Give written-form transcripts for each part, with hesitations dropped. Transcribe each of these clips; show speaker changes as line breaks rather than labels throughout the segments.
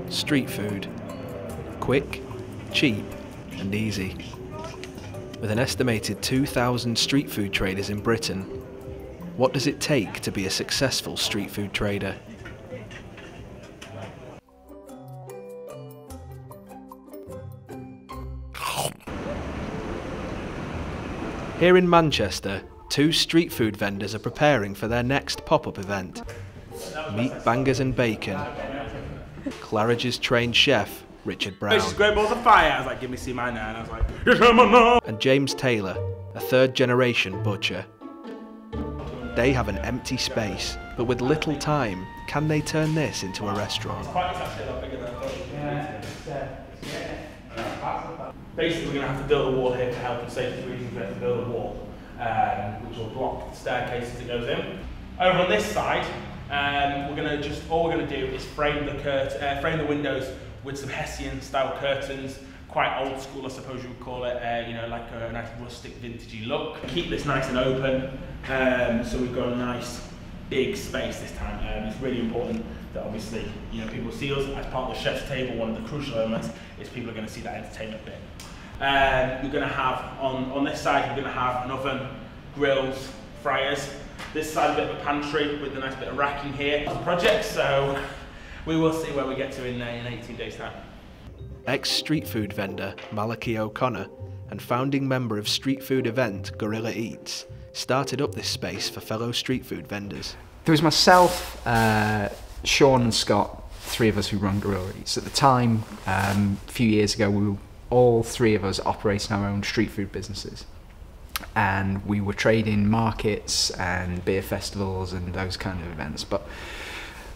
Street food. Quick, cheap and easy. With an estimated 2,000 street food traders in Britain, what does it take to be a successful street food trader? Here in Manchester, 2 street food vendors are preparing for their next pop-up event. Meat Bangers and Bacon. Claridge's trained chef, Richard Brown.
She's great balls of fire. I was like, give me C9, and I was like, yes, I'm on.
And James Taylor, a third-generation butcher. They have an empty space, but with little time, can they turn this into a restaurant?
Basically, we're going to have to build a wall here for health and safety reasons. We have to build a wall, which will block the staircase as it goes in. Over on this side, all we're going to do is frame the windows with some Hessian-style curtains, quite old school, I suppose you would call it. You know, like a nice rustic, vintagey look. Keep this nice and open, so we've got a nice big space this time. It's really important that obviously, you know, people see us as part of the chef's table. One of the crucial elements is people are going to see that entertainment bit. You're going to have, on this side, you're going to have an oven, grills, fryers. This side, a bit of a pantry with a nice bit of racking here. It's a project, so we will see where we get to in 18 days' time.
Ex-street food vendor Malachi O'Connor and founding member of street food event Gorilla Eats started up this space for fellow street food vendors.
There was myself, Sean and Scott, 3 of us who run Gorilla Eats. At the time, a few years ago, we were all 3 of us operating our own street food businesses. And we were trading markets and beer festivals and those kind of events. But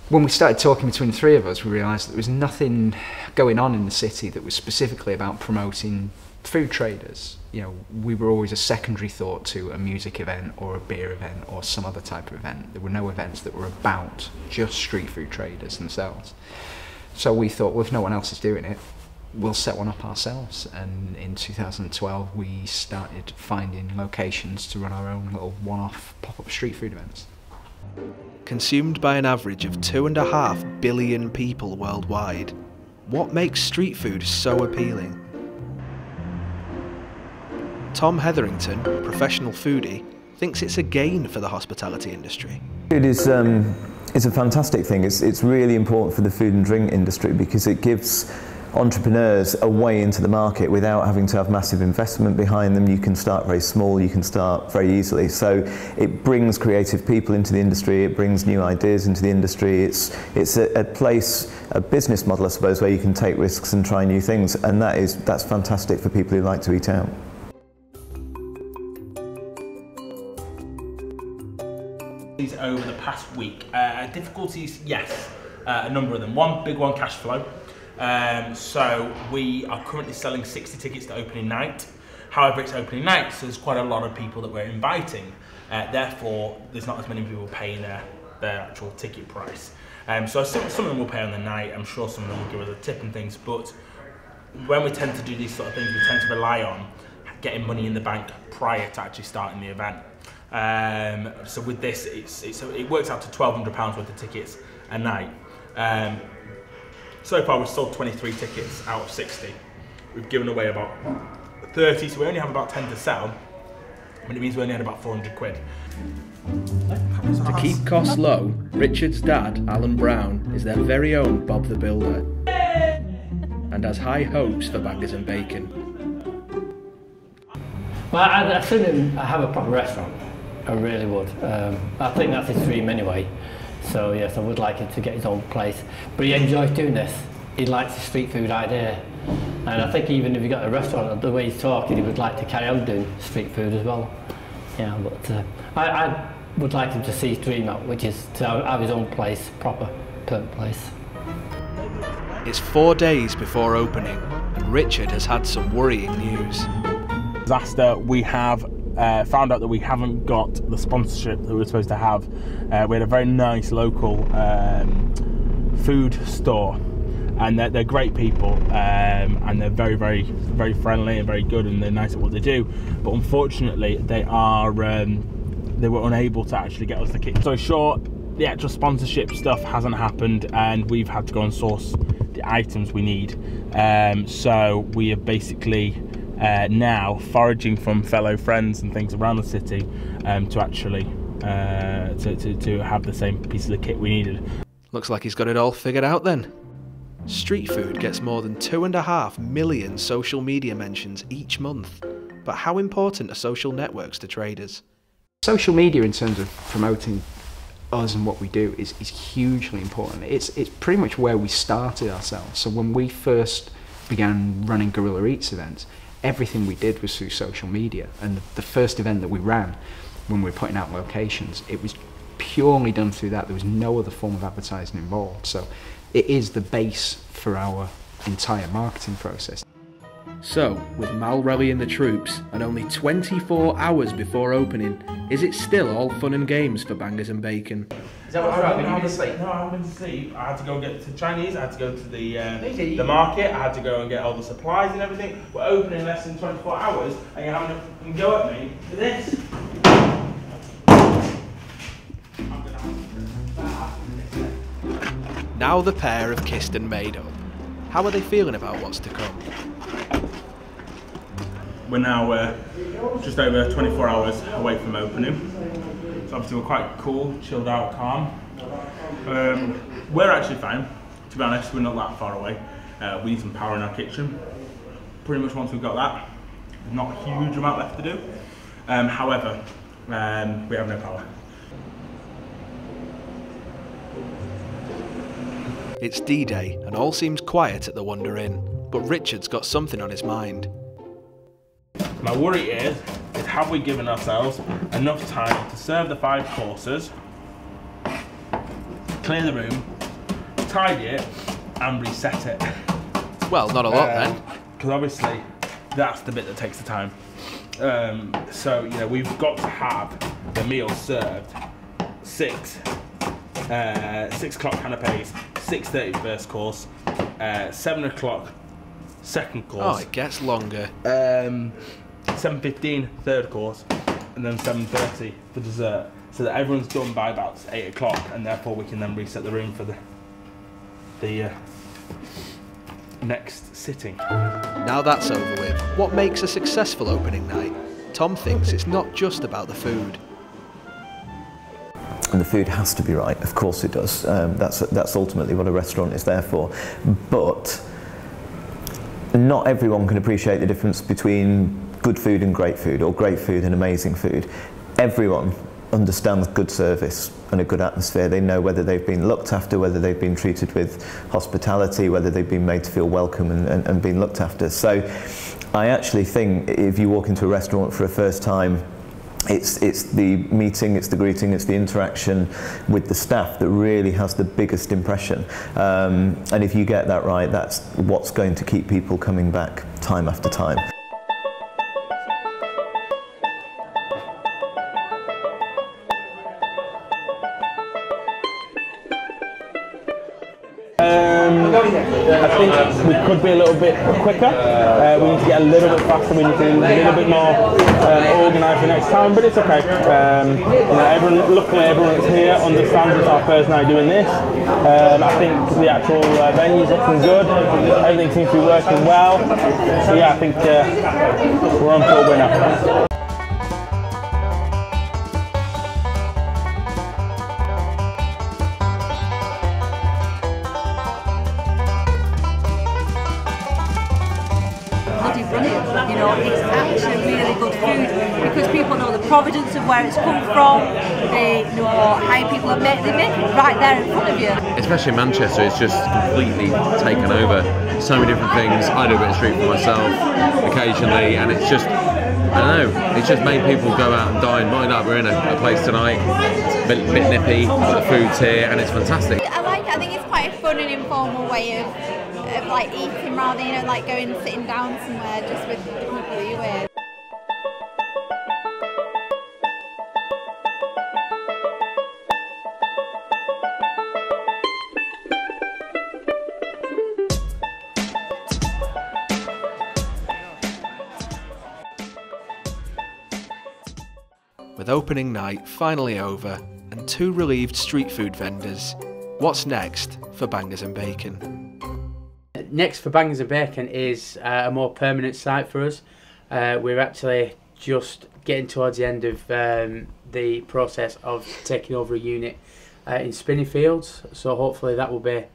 when we started talking between the 3 of us, we realised that there was nothing going on in the city that was specifically about promoting food traders. You know, we were always a secondary thought to a music event or a beer event or some other type of event. There were no events that were about just street food traders themselves. So we thought, well, if no one else is doing it, we'll set one up ourselves. And in 2012 we started finding locations to run our own little one-off pop-up street food events.
Consumed by an average of 2.5 billion people worldwide, what makes street food so appealing? Tom Hetherington, professional foodie, thinks it's a gain for the hospitality industry.
It is it's a fantastic thing. It's really important for the food and drink industry because it gives entrepreneurs a way into the market without having to have massive investment behind them. You can start very small, you can start very easily. So it brings creative people into the industry, it brings new ideas into the industry. It's a place, a business model, I suppose, where you can take risks and try new things, and that's fantastic for people who like to eat out.
Over the past week, difficulties, yes, a number of them. One big one, cash flow. So we are currently selling 60 tickets to opening night. However, it's opening night, so there's quite a lot of people that we're inviting. Therefore, there's not as many people paying their actual ticket price. So some of them will pay on the night. I'm sure some of them will give us a tip and things. But when we tend to do these sort of things, we tend to rely on getting money in the bank prior to actually starting the event. So with this, it works out to £1,200 worth of tickets a night. So far we've sold 23 tickets out of 60. We've given away about 30, so we only have about 10 to sell, but it means we only had about 400 quid.
To keep costs low, Richard's dad, Alan Brown, is their very own Bob the Builder and has high hopes for Bangers and Bacon.
Well, I'd sooner have a proper restaurant. I really would. I think that's his dream anyway. So yes, I would like him to get his own place. But he enjoys doing this. He likes the street food idea. And I think even if he got a restaurant, the way he's talking, he would like to carry on doing street food as well. Yeah, but I would like him to see his dream out, which is to have his own place, proper, permanent place.
It's 4 days before opening, and Richard has had some worrying news.
Disaster, we have found out that we haven't got the sponsorship that we were supposed to have. We had a very nice local food store, and they're great people, and they're very, very, very friendly and very good, and they're nice at what they do. But unfortunately, they were unable to actually get us the kit. So short, the actual sponsorship stuff hasn't happened, and we've had to go and source the the items we need. So we are basically now foraging from fellow friends and things around the city to actually to have the same pieces of kit we needed.
Looks like he's got it all figured out then. Street food gets more than 2.5 million social media mentions each month. But how important are social networks to traders?
Social media in terms of promoting us and what we do is hugely important. It's pretty much where we started ourselves. So when we first began running Guerrilla Eats events, everything we did was through social media. And the first event that we ran, when we were putting out locations, it was purely done through that. There was no other form of advertising involved. So it is the base for our entire marketing process.
So, with Mal rallying the troops and only 24 hours before opening, is it still all fun and games for Bangers and Bacon?
Is that what I haven't been to sleep? No, I haven't been to sleep. I had to go and get to Chinese, I had to go to the market, I had to go and get all the supplies and everything. We're opening in less than 24 hours and you're having a go at me for this.
Now the pair have kissed and made up. How are they feeling about what's to come?
We're now just over 24 hours away from opening. So obviously we're quite cool, chilled out, calm. We're actually fine, to be honest. We're not that far away. We need some power in our kitchen. Pretty much once we've got that, not a huge amount left to do. However, we have no power.
It's D-Day and all seems quiet at the Wonder Inn, but Richard's got something on his mind.
My worry is have we given ourselves enough time to serve the 5 courses, clear the room, tidy it and reset it?
Well, not a lot then.
Because obviously that's the bit that takes the time. So, you know, we've got to have the meal served 6 o'clock canapes, 6:30 first course, 7 o'clock second course.
Oh, it gets longer.
7:15 third course, and then 7:30 for dessert, so that everyone's done by about 8 o'clock, and therefore we can then reset the room for the next sitting.
Now that's over with, what makes a successful opening night? Tom thinks it's not just about the food.
And the food has to be right, of course it does. That's ultimately what a restaurant is there for. But not everyone can appreciate the difference between good food and great food, or great food and amazing food. Everyone understands good service and a good atmosphere. They know whether they've been looked after, whether they've been treated with hospitality, whether they've been made to feel welcome and been looked after. So I actually think if you walk into a restaurant for a first time, it's the meeting, it's the greeting, it's the interaction with the staff that really has the biggest impression. And if you get that right, that's what's going to keep people coming back time after time.
I think we could be a little bit quicker. We need to get a little bit faster. We need to be a little bit more organised the next time, but it's okay. You know, luckily everyone that's here understands it's our first night doing this. I think the actual venue's looking good. Everything seems to be working well. So yeah, I think we're on for a winner.
Brilliant, you know, it's actually really good food because people know the provenance of where it's come from, they know how people have made they make it right there in front of you.
Especially in Manchester, it's just completely taken over. So many different things. I do a bit of street food myself occasionally, and it's just, I don't know, it's just made people go out and dine. Mind up, we're in a place tonight, it's a bit nippy, but the food's here and it's fantastic.
I like it. I think it's quite a fun and informal way of like eating rather than, you know, like going and sitting down somewhere just with the people that you're with.
With opening night finally over and 2 relieved street food vendors, what's next for Bangers and Bacon?
next for Bangers and Bacon is a more permanent site for us. We're actually just getting towards the end of the process of taking over a unit in Spinningfields, so hopefully that will be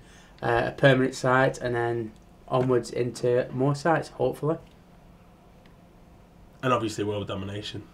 a permanent site, and then onwards into more sites, hopefully.
And obviously world domination.